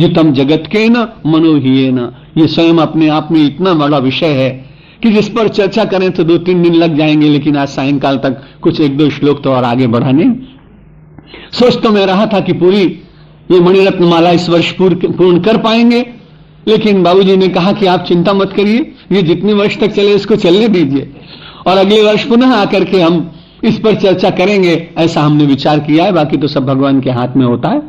जितम जगत के न मनोहिए न। ये स्वयं अपने आप में इतना बड़ा विषय है कि जिस पर चर्चा करें तो 2-3 दिन लग जाएंगे, लेकिन आज सायंकाल तक कुछ 1-2 श्लोक तो और आगे बढ़ाने। सोच तो मैं रहा था कि पूरी ये मणिरत्न माला इस वर्ष पूर्ण कर पाएंगे, लेकिन बाबूजी ने कहा कि आप चिंता मत करिए, ये जितने वर्ष तक चले इसको चलने दीजिए, और अगले वर्ष पुनः आकर के हम इस पर चर्चा करेंगे, ऐसा हमने विचार किया है। बाकी तो सब भगवान के हाथ में होता है।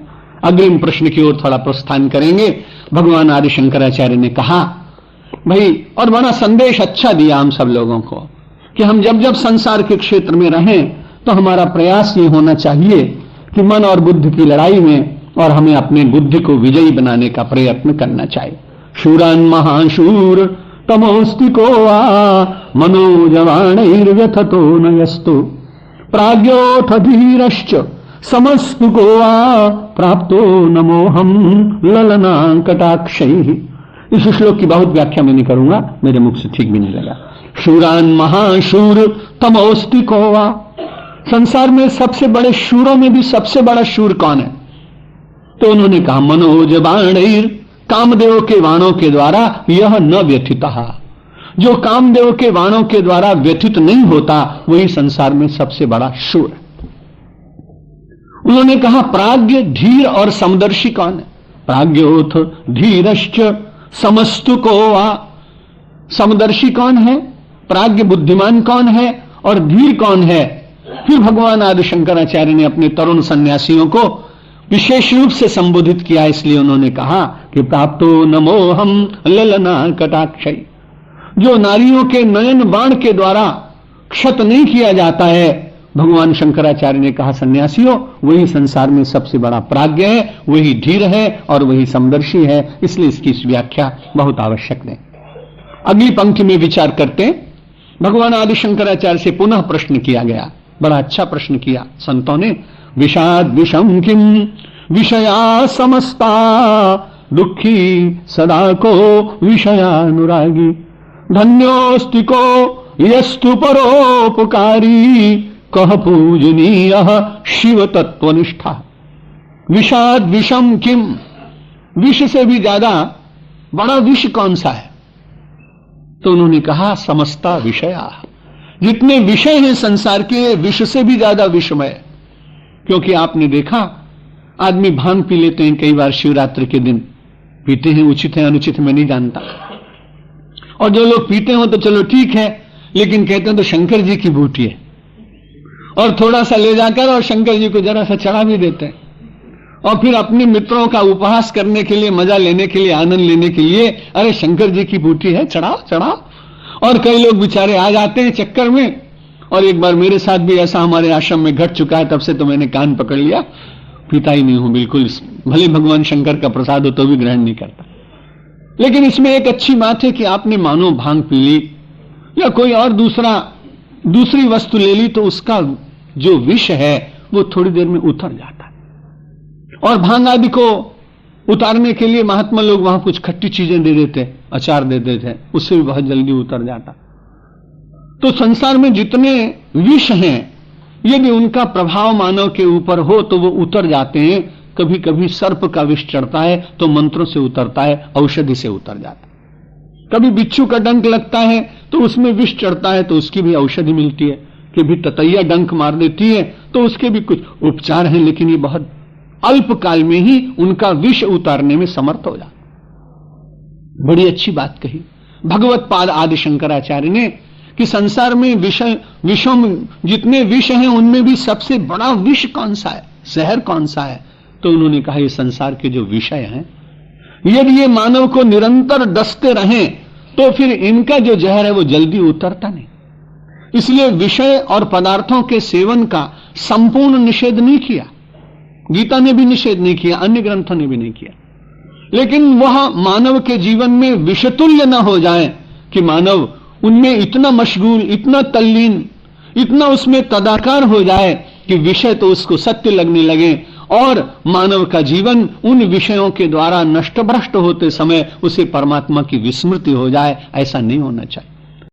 अग्रिम प्रश्न की ओर थोड़ा प्रस्थान करेंगे। भगवान आदि शंकराचार्य ने कहा भाई, और बड़ा संदेश अच्छा दिया हम सब लोगों को कि हम जब जब संसार के क्षेत्र में रहें तो हमारा प्रयास ये होना चाहिए कि मन और बुद्धि की लड़ाई में, और हमें अपने बुद्धि को विजयी बनाने का प्रयत्न करना चाहिए। शूरान महाशूर तमोस्तिको वा मनोजवाणैर्व्यथतो न यस्तु प्राज्ञोऽथ धीरश्च समस्तु को वा प्राप्तो नमोहम ललना कटाक्षैः। इस श्लोक की बहुत व्याख्या मैं नहीं करूंगा, मेरे मुख से ठीक भी नहीं लगा। शूरान महाशूर तमोस्तिको वा, संसार में सबसे बड़े शूरों में भी सबसे बड़ा शूर कौन है? तो उन्होंने कहा मनोज बाणैर, कामदेव के बाणों के द्वारा यह न व्यथितः, जो कामदेव के बाणों के द्वारा व्यथित नहीं होता वही संसार में सबसे बड़ा शूर है। उन्होंने कहा प्राज्ञ, धीर और समदर्शी कौन है? प्राज्ञोथ धीरश्च समस्तु को वा, समदर्शी कौन है, प्राज्ञ बुद्धिमान कौन है और धीर कौन है? फिर भगवान आदि शंकराचार्य ने अपने तरुण सन्यासियों को विशेष रूप से संबोधित किया, इसलिए उन्होंने कहा कि प्राप्तो नमोहम ललना कटाक्षय, जो नारियों के नयन बाण के द्वारा क्षत नहीं किया जाता है, भगवान शंकराचार्य ने कहा सन्यासियों वही संसार में सबसे बड़ा प्राज्ञ है, वही धीर है और वही समदर्शी है। इसलिए इसकी इस व्याख्या बहुत आवश्यक है। अगली पंक्ति में विचार करते भगवान आदि शंकराचार्य से पुनः प्रश्न किया गया। बड़ा अच्छा प्रश्न किया संतों ने। विषाद विषम किम विषया समस्ता दुखी सदा को विषयानुरागी धन्योस्ति को यस्तु परोपकारी कह पूजनीय शिव तत्वनिष्ठा। विषाद विषम किम, विष से भी ज्यादा बड़ा विष कौन सा है? तो उन्होंने कहा समस्ता विषया, जितने विषय हैं संसार के विष से भी ज्यादा विषमय। क्योंकि आपने देखा आदमी भांग पी लेते हैं कई बार शिवरात्रि के दिन, पीते हैं, उचित है अनुचित मैं नहीं जानता, और जो लोग पीते हो तो चलो ठीक है, लेकिन कहते हैं तो शंकर जी की बूटी है, और थोड़ा सा ले जाकर और शंकर जी को जरा सा चढ़ा भी देते हैं, और फिर अपने मित्रों का उपहास करने के लिए, मजा लेने के लिए, आनंद लेने के लिए, अरे शंकर जी की बूटी है चढ़ाओ चढ़ाओ। और कई लोग बेचारे आ जाते हैं चक्कर में। और एक बार मेरे साथ भी ऐसा हमारे आश्रम में घट चुका है, तब से तो मैंने कान पकड़ लिया, पीता ही नहीं हूं बिल्कुल, भले भगवान शंकर का प्रसाद हो तो भी ग्रहण नहीं करता। लेकिन इसमें एक अच्छी बात है कि आपने मानो भांग पी ली या कोई और दूसरी वस्तु ले ली तो उसका जो विष है वो थोड़ी देर में उतर जाता है। और भांग आदि को उतारने के लिए महात्मा लोग वहां कुछ खट्टी चीजें दे देते, अचार दे देते, उससे भी बहुत जल्दी उतर जाता। तो संसार में जितने विष हैं यदि उनका प्रभाव मानव के ऊपर हो तो वो उतर जाते हैं। कभी कभी सर्प का विष चढ़ता है तो मंत्रों से उतरता है, औषधि से उतर जाता है। कभी बिच्छू का डंक लगता है तो उसमें विष चढ़ता है तो उसकी भी औषधि मिलती है। कभी ततैया डंक मार देती है तो उसके भी कुछ उपचार हैं, लेकिन ये बहुत अल्प काल में ही उनका विष उतारने में समर्थ हो जाता। बड़ी अच्छी बात कही भगवत पाद आदि शंकराचार्य ने कि संसार में विषों में जितने विष हैं उनमें भी सबसे बड़ा विष कौन सा है, जहर कौन सा है? तो उन्होंने कहा ये संसार के जो विषय हैं यदि ये मानव को निरंतर डसते रहें तो फिर इनका जो जहर है वो जल्दी उतरता नहीं। इसलिए विषय और पदार्थों के सेवन का संपूर्ण निषेध नहीं किया, गीता ने भी निषेध नहीं किया, अन्य ग्रंथों ने भी नहीं किया, लेकिन वह मानव के जीवन में विषतुल्य न हो जाए कि मानव उनमें इतना मशगूल, इतना तल्लीन, इतना उसमें तदाकार हो जाए कि विषय तो उसको सत्य लगने लगे और मानव का जीवन उन विषयों के द्वारा नष्ट भ्रष्ट होते समय उसे परमात्मा की विस्मृति हो जाए। ऐसा नहीं होना चाहिए।